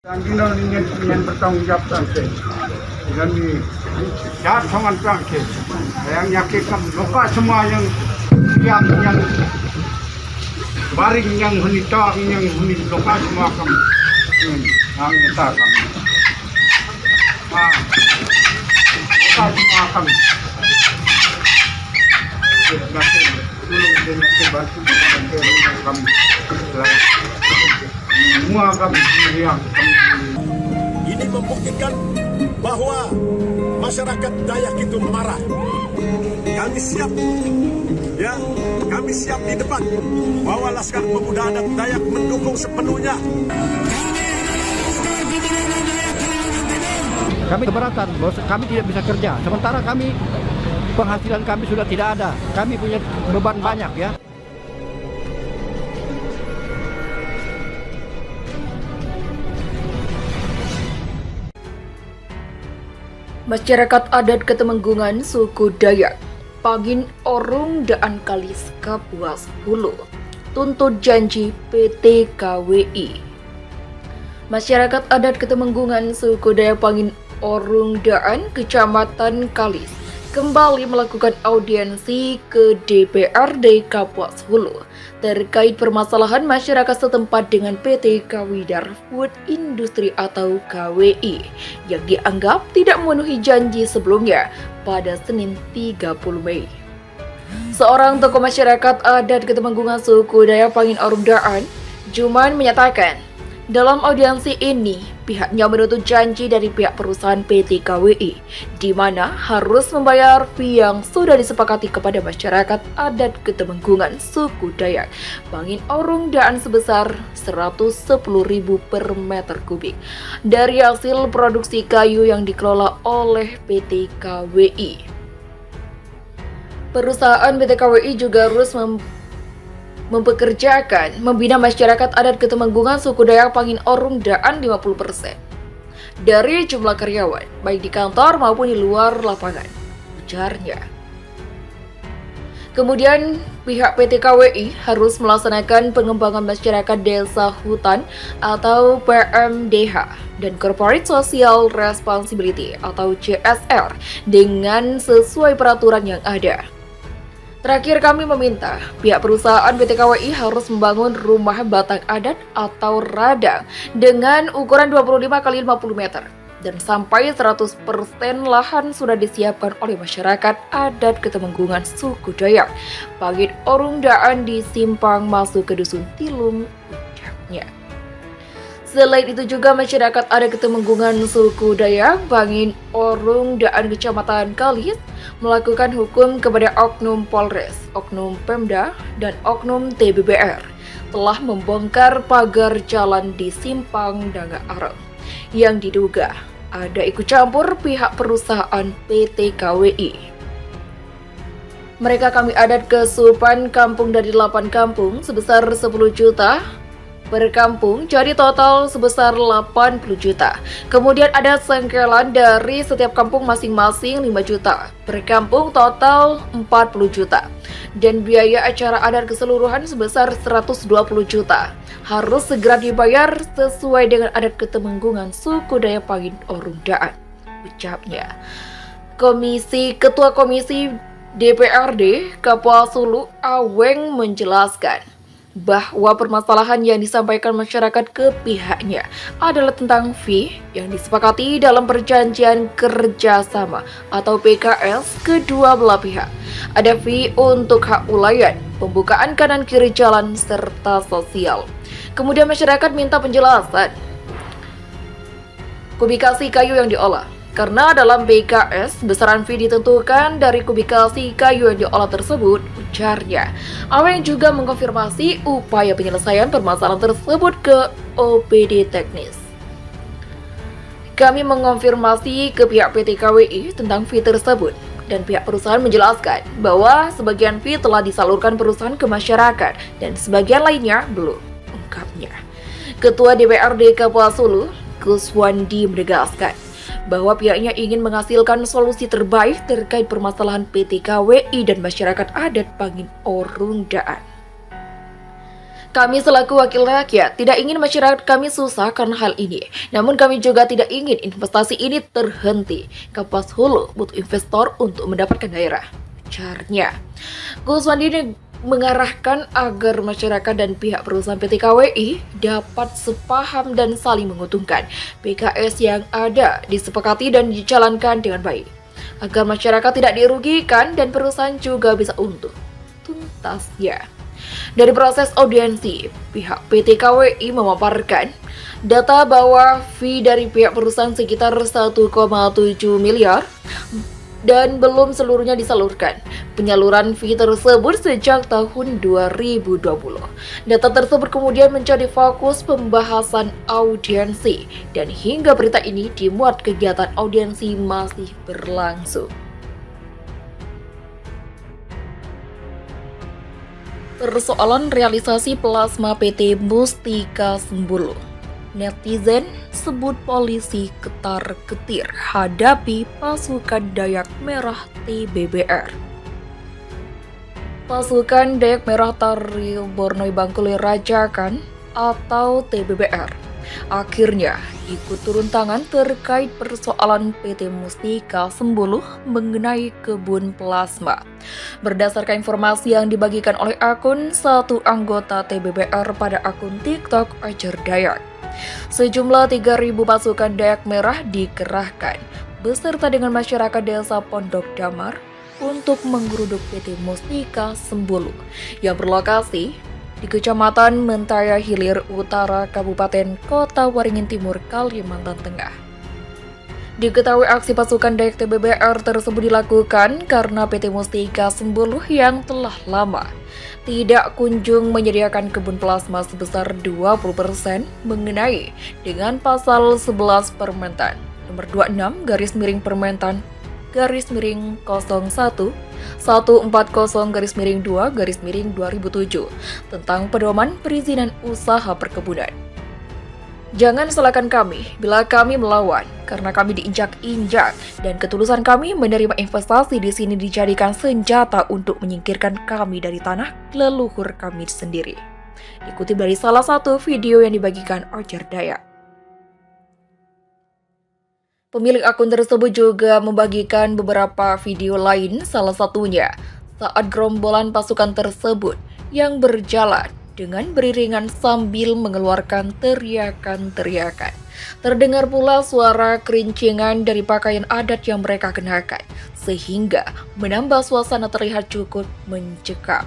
Andina ingin bertanggung jawab tangke. Dan di jahat sama tangke. Yang nyakikan luka semua yang baring yang hunita yang hunit luka semua kami. Yang kita kami. Luka semua kami. Tolong dengan bantu kami. Semua kami yang ini membuktikan bahwa masyarakat Dayak itu marah. Kami siap, kami siap di depan bahwa Laskar Pemuda Adat Dayak mendukung sepenuhnya. Kami keberatan, bos. Kami tidak bisa kerja. Sementara penghasilan kami sudah tidak ada. Kami punya beban banyak ya. Masyarakat adat Ketemenggungan suku Dayak, Pangin Orung Daan Kalis Kapuas Hulu, tuntut janji PT KWI. Masyarakat adat Ketemenggungan suku Dayak Pangin Orung Daan Kecamatan Kalis kembali melakukan audiensi ke DPRD Kapuas Hulu terkait permasalahan masyarakat setempat dengan PT Kawidar Food Industry atau KWI yang dianggap tidak memenuhi janji sebelumnya pada Senin 30 Mei. Seorang tokoh masyarakat adat Ketemenggungan suku Dayak Pangin Orung Daan, Juman, menyatakan dalam audiensi ini pihaknya menuntut janji dari pihak perusahaan PT KWI di mana harus membayar fee yang sudah disepakati kepada masyarakat adat Ketemenggungan suku Dayak Pangin Orung Daan sebesar 110.000 per meter kubik dari hasil produksi kayu yang dikelola oleh PT KWI. Perusahaan PT KWI juga harus membina masyarakat adat Ketemenggungan suku Dayak Pangin Orung Daan 50% dari jumlah karyawan, baik di kantor maupun di luar lapangan, ujarnya. Kemudian, pihak PT KWI harus melaksanakan pengembangan masyarakat desa hutan atau PMDH dan Corporate Social Responsibility atau CSR dengan sesuai peraturan yang ada. Terakhir, kami meminta pihak perusahaan PT KWI harus membangun rumah batang adat atau radang dengan ukuran 25 x 50 meter dan sampai 100% lahan sudah disiapkan oleh masyarakat adat Ketemenggungan suku Dayak Pangin Orung Daan di simpang masuk ke dusun Tilung, ucapnya. Selain itu juga masyarakat adat Ketemenggungan suku Dayak Pangin Orung Daan Kecamatan Kalis melakukan hukum kepada Oknum Polres, Oknum Pemda, dan Oknum TBBR telah membongkar pagar jalan di Simpang Danga Areng yang diduga ada ikut campur pihak perusahaan PT KWI. Mereka kami adat kesurupan kampung dari 8 kampung sebesar 10 juta per kampung, jadi total sebesar 80 juta. Kemudian ada sengkelan dari setiap kampung masing-masing 5 juta. Per kampung total 40 juta. Dan biaya acara adat keseluruhan sebesar 120 juta. Harus segera dibayar sesuai dengan adat Ketemenggungan suku Dayak Pangin Orung Daan, ucapnya. Ketua Komisi DPRD Kapuas Hulu Aweng menjelaskan bahwa permasalahan yang disampaikan masyarakat ke pihaknya adalah tentang fee yang disepakati dalam perjanjian kerjasama atau PKS kedua belah pihak. Ada fee untuk hak ulayan, pembukaan kanan kiri jalan, serta sosial. Kemudian masyarakat minta penjelasan kubikasi kayu yang diolah. Karena dalam BKS, besaran fee ditentukan dari kubikasi kayu yang diolah tersebut, ujarnya. Aweng juga mengkonfirmasi upaya penyelesaian permasalahan tersebut ke OPD teknis. Kami mengonfirmasi ke pihak PT KWI tentang fee tersebut, dan pihak perusahaan menjelaskan bahwa sebagian fee telah disalurkan perusahaan ke masyarakat, dan sebagian lainnya belum, ungkapnya. Ketua DPRD Kapuas Hulu, Kuswandi, menegaskan bahwa pihaknya ingin menghasilkan solusi terbaik terkait permasalahan PT KWI dan masyarakat adat Pangin Orung Daan. Kami selaku wakil rakyat tidak ingin masyarakat kami susah karena hal ini. Namun kami juga tidak ingin investasi ini terhenti. Kapas Hulu butuh investor untuk mendapatkan daerah. Ujarnya. Guswandi mengarahkan agar masyarakat dan pihak perusahaan PT KWI dapat sepaham dan saling menguntungkan. PKS yang ada disepakati dan dijalankan dengan baik. Agar masyarakat tidak dirugikan dan perusahaan juga bisa untung. Tuntasnya. Dari proses audiensi, pihak PT KWI memaparkan data bahwa fee dari pihak perusahaan sekitar 1,7 miliar dan belum seluruhnya disalurkan. Penyaluran fee tersebut sejak tahun 2020. Data tersebut kemudian menjadi fokus pembahasan audiensi dan hingga berita ini dimuat kegiatan audiensi masih berlangsung. Persoalan realisasi plasma PT Mustika Sembulu. Netizen sebut polisi ketar-ketir hadapi pasukan Dayak Merah TBBR. Pasukan Dayak Merah Taril Bornoi Bangkuli Rajakan atau TBBR akhirnya ikut turun tangan terkait persoalan PT Mustika Sembulu mengenai kebun plasma. Berdasarkan informasi yang dibagikan oleh akun satu anggota TBBR pada akun TikTok Ajar Dayak, sejumlah 3.000 pasukan Dayak Merah dikerahkan beserta dengan masyarakat desa Pondok Damar untuk menggeruduk PT Mustika Sembulu yang berlokasi di Kecamatan Mentaya Hilir Utara, Kabupaten Kota Waringin Timur, Kalimantan Tengah. Diketahui aksi pasukan Dayak TBBR tersebut dilakukan karena PT Mustika Sembulu yang telah lama tidak kunjung menyediakan kebun plasma sebesar 20% mengenai dengan pasal 11 Permentan nomor 26/Permentan /01 140/2/2007 tentang pedoman perizinan usaha perkebunan. Jangan salahkan kami bila kami melawan, karena kami diinjak-injak dan ketulusan kami menerima investasi di sini dijadikan senjata untuk menyingkirkan kami dari tanah leluhur kami sendiri. Dikutip dari salah satu video yang dibagikan Ajar Dayak. Pemilik akun tersebut juga membagikan beberapa video lain, salah satunya saat gerombolan pasukan tersebut yang berjalan dengan beriringan sambil mengeluarkan teriakan-teriakan. Terdengar pula suara kerincingan dari pakaian adat yang mereka kenakan, sehingga menambah suasana terlihat cukup mencekam.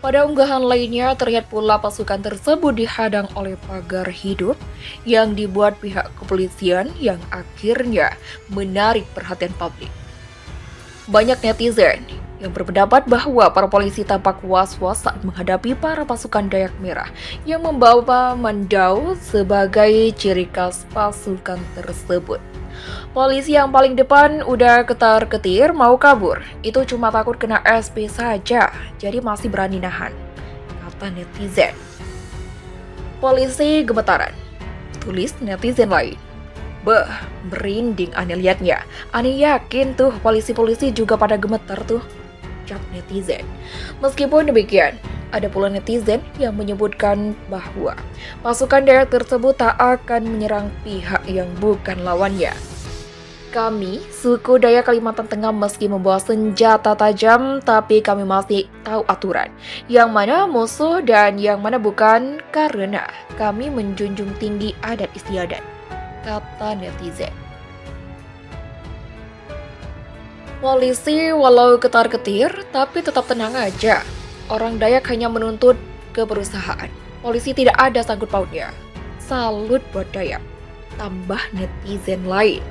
Pada unggahan lainnya, terlihat pula pasukan tersebut dihadang oleh pagar hidup yang dibuat pihak kepolisian yang akhirnya menarik perhatian publik. Banyak netizen yang berpendapat bahwa para polisi tampak was-was saat menghadapi para pasukan Dayak Merah yang membawa mandau sebagai ciri khas pasukan tersebut. Polisi yang paling depan udah ketar-ketir mau kabur, itu cuma takut kena SP saja, jadi masih berani nahan, kata netizen. Polisi gemetaran, tulis netizen lain. Beh, merinding aneh liatnya. Aneh yakin tuh polisi-polisi juga pada gemetar tuh, ucap netizen. Meskipun demikian, ada pula netizen yang menyebutkan bahwa pasukan Dayak tersebut tak akan menyerang pihak yang bukan lawannya. Kami, suku Dayak Kalimantan Tengah, meski membawa senjata tajam, tapi kami masih tahu aturan, yang mana musuh dan yang mana bukan, karena kami menjunjung tinggi adat istiadat, kata netizen. Polisi walau ketar-ketir, tapi tetap tenang aja. Orang Dayak hanya menuntut ke perusahaan. Polisi tidak ada sangkut pautnya. Salut buat Dayak, tambah netizen lain.